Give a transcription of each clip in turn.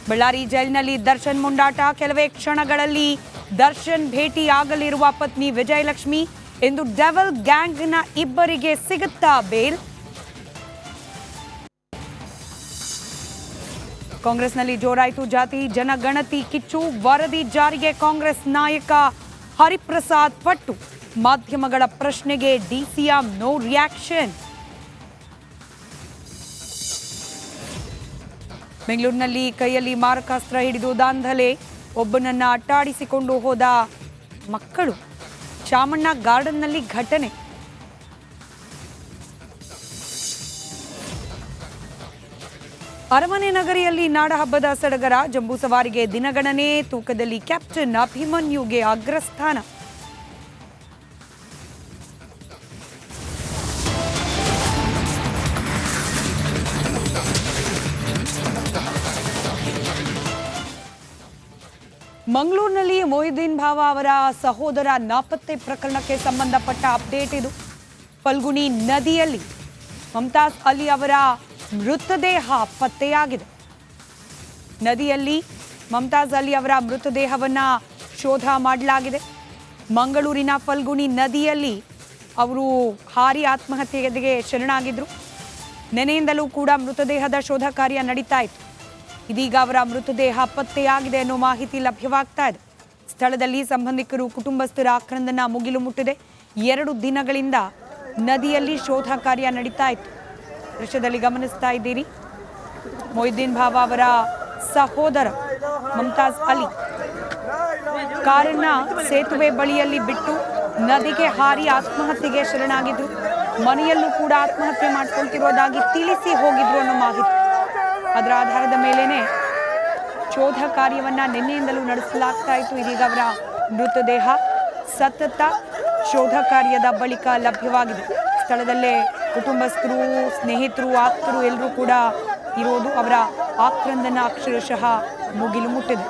ಬಳ್ಳಾರಿ ಜೈಲಿನಲ್ಲಿ ದರ್ಶನ್ ಮುಂಡಾಟ. ಕೆಲವೇ ಕ್ಷಣಗಳಲ್ಲಿ ದರ್ಶನ್ ಭೇಟಿಯಾಗಲಿರುವ ಪತ್ನಿ ವಿಜಯಲಕ್ಷ್ಮಿ. ಇಂದು ಡೆವಲ್ ಗ್ಯಾಂಗ್ನ ಇಬ್ಬರಿಗೆ ಸಿಗುತ್ತಾ ಬೇಲ್? ಕಾಂಗ್ರೆಸ್ನಲ್ಲಿ ಜೋರಾಯಿತು ಜಾತಿ ಜನಗಣತಿ ಕಿಚ್ಚು. ವರದಿ ಜಾರಿಗೆ ಕಾಂಗ್ರೆಸ್ ನಾಯಕ ಹರಿಪ್ರಸಾದ್ ಪಟ್ಟು. ಮಾಧ್ಯಮಗಳ ಪ್ರಶ್ನೆಗೆ ಡಿಸಿಎಂ ನೋ ರಿಯಾಕ್ಷನ್. ಬೆಂಗಳೂರಿನಲ್ಲಿ ಕೈಯಲ್ಲಿ ಮಾರಕಾಸ್ತ್ರ ಹಿಡಿದು ದಾಂಧಲೆ. ಒಬ್ಬನನ್ನ ಅಟ್ಟಾಡಿಸಿಕೊಂಡು ಹೋದ ಮಕ್ಕಳು. ಚಾಮಣ್ಣ ಗಾರ್ಡನ್ನಲ್ಲಿ ಘಟನೆ. ಅರಮನೆ ನಗರಿಯಲ್ಲಿ ನಾಡಹಬ್ಬದ ಸಡಗರ. ಜಂಬೂ ಸವಾರಿಗೆ ದಿನಗಣನೆ. ತೂಕದಲ್ಲಿ ಕ್ಯಾಪ್ಟನ್ ಅಭಿಮನ್ಯುಗೆ ಅಗ್ರಸ್ಥಾನ. ಮಂಗಳೂರಿನಲ್ಲಿ ಮೊಹಿದ್ದೀನ್ ಭಾವ ಅವರ ಸಹೋದರ ನಾಪತ್ತೆ ಪ್ರಕರಣಕ್ಕೆ ಸಂಬಂಧಪಟ್ಟ ಅಪ್ಡೇಟ್ ಇದು. ಫಲ್ಗುಣಿ ನದಿಯಲ್ಲಿ ಮಮತಾಜ್ ಅಲಿ ಅವರ ಮೃತದೇಹ ಪತ್ತೆಯಾಗಿದೆ. ನದಿಯಲ್ಲಿ ಮಮತಾಜ್ ಅಲಿ ಅವರ ಮೃತದೇಹವನ್ನು ಶೋಧ ಮಾಡಲಾಗಿದೆ. ಮಂಗಳೂರಿನ ಫಲ್ಗುಣಿ ನದಿಯಲ್ಲಿ ಅವರು ಹಾರಿ ಆತ್ಮಹತ್ಯೆಗೆ ಶರಣಾಗಿದ್ರು. ನೆನೆಯಿಂದಲೂ ಕೂಡ ಮೃತದೇಹದ ಶೋಧ ಕಾರ್ಯ ನಡೀತಾ ಇತ್ತು. ಇದೀಗ ಅವರ ಮೃತದೇಹ ಪತ್ತೆಯಾಗಿದೆ ಅನ್ನೋ ಮಾಹಿತಿ ಲಭ್ಯವಾಗ್ತಾ ಇದೆ. ಸ್ಥಳದಲ್ಲಿ ಸಂಬಂಧಿಕರು ಕುಟುಂಬಸ್ಥರ ಆಕ್ರಂದನ ಮುಗಿಲು ಮುಟ್ಟಿದೆ. 2 ದಿನಗಳಿಂದ ನದಿಯಲ್ಲಿ ಶೋಧ ಕಾರ್ಯ ನಡೀತಾ ಇತ್ತು. ದೃಶ್ಯದಲ್ಲಿ ಗಮನಿಸ್ತಾ ಇದ್ದೀರಿ. ಮೊಹಿದ್ದೀನ್ ಭಾವ ಅವರ ಸಹೋದರ ಮಮತಾಜ್ ಅಲಿ ಕಾರನ್ನ ಸೇತುವೆ ಬಳಿಯಲ್ಲಿ ಬಿಟ್ಟು ನದಿಗೆ ಹಾರಿ ಆತ್ಮಹತ್ಯೆಗೆ ಶರಣಾಗಿದ್ರು. ಮನೆಯಲ್ಲೂ ಕೂಡ ಆತ್ಮಹತ್ಯೆ ಮಾಡ್ಕೊಳ್ತಿರೋದಾಗಿ ತಿಳಿಸಿ ಹೋಗಿದ್ರು ಅನ್ನೋ ಮಾಹಿತಿ. ಅದರ ಆಧಾರದ ಮೇಲೇನೆ ಶೋಧ ಕಾರ್ಯವನ್ನ ನಿನ್ನೆಯಿಂದಲೂ ನಡೆಸಲಾಗ್ತಾ ಇತ್ತು. ಇದೀಗ ಅವರ ಮೃತದೇಹ ಸತತ ಶೋಧ ಕಾರ್ಯದ ಬಳಿಕ ಲಭ್ಯವಾಗಿದೆ. ಸ್ಥಳದಲ್ಲೇ ಕುಟುಂಬಸ್ಥರು, ಸ್ನೇಹಿತರು, ಆಪ್ತರು ಎಲ್ಲರೂ ಕೂಡ ಇರೋದು. ಅವರ ಆಕ್ರಂದನ ಅಕ್ಷರಶಃ ಮುಗಿಲು ಮುಟ್ಟಿದೆ.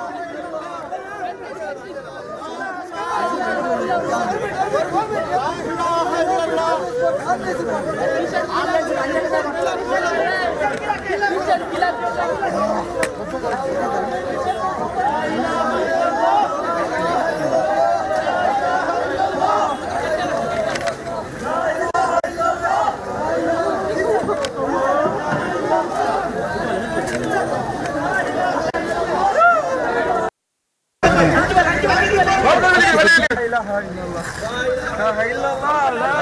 لا اله الا الله لا اله الا الله لا